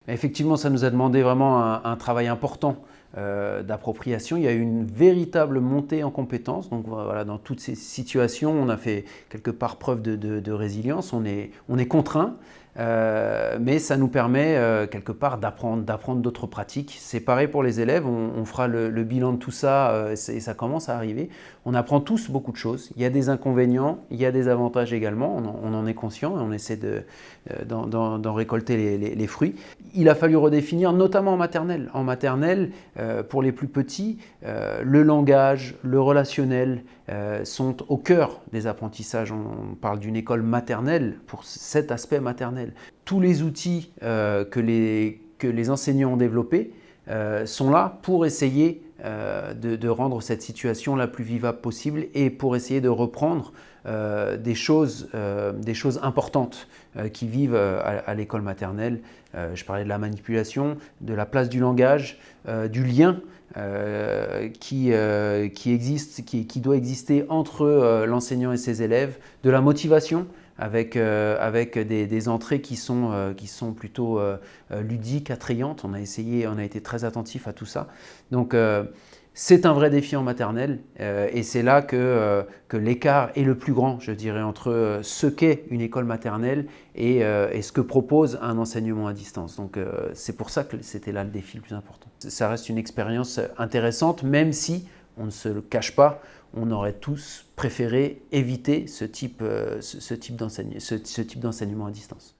Effectivement, ça nous a demandé vraiment un travail important d'appropriation. Il y a eu une véritable montée en compétences. Donc voilà, dans toutes ces situations, on a fait quelque part preuve de résilience. On est contraint, mais ça nous permet quelque part d'apprendre d'autres pratiques. C'est pareil pour les élèves. On fera le bilan de tout ça et ça commence à arriver. On apprend tous beaucoup de choses. Il y a des inconvénients, il y a des avantages également. On en est conscient et on essaie d'en récolter les fruits. Il a fallu redéfinir, notamment en maternelle. En maternelle, pour les plus petits, le langage, le relationnel sont au cœur des apprentissages. On parle d'une école maternelle pour cet aspect maternel. Tous les outils que les enseignants ont développés sont là pour essayer de rendre cette situation la plus vivable possible et pour essayer de reprendre des choses importantes qui vivent à l'école maternelle. Je parlais de la manipulation, de la place du langage, du lien qui doit exister entre l'enseignant et ses élèves, de la motivation avec des entrées qui sont plutôt ludiques, attrayantes. On a été très attentif à tout ça. Donc c'est un vrai défi en maternelle et c'est là que l'écart est le plus grand, je dirais, entre ce qu'est une école maternelle et ce que propose un enseignement à distance. Donc c'est pour ça que c'était là le défi le plus important. Ça reste une expérience intéressante, même si, on ne se le cache pas, on aurait tous préféré éviter ce type d'enseignement à distance.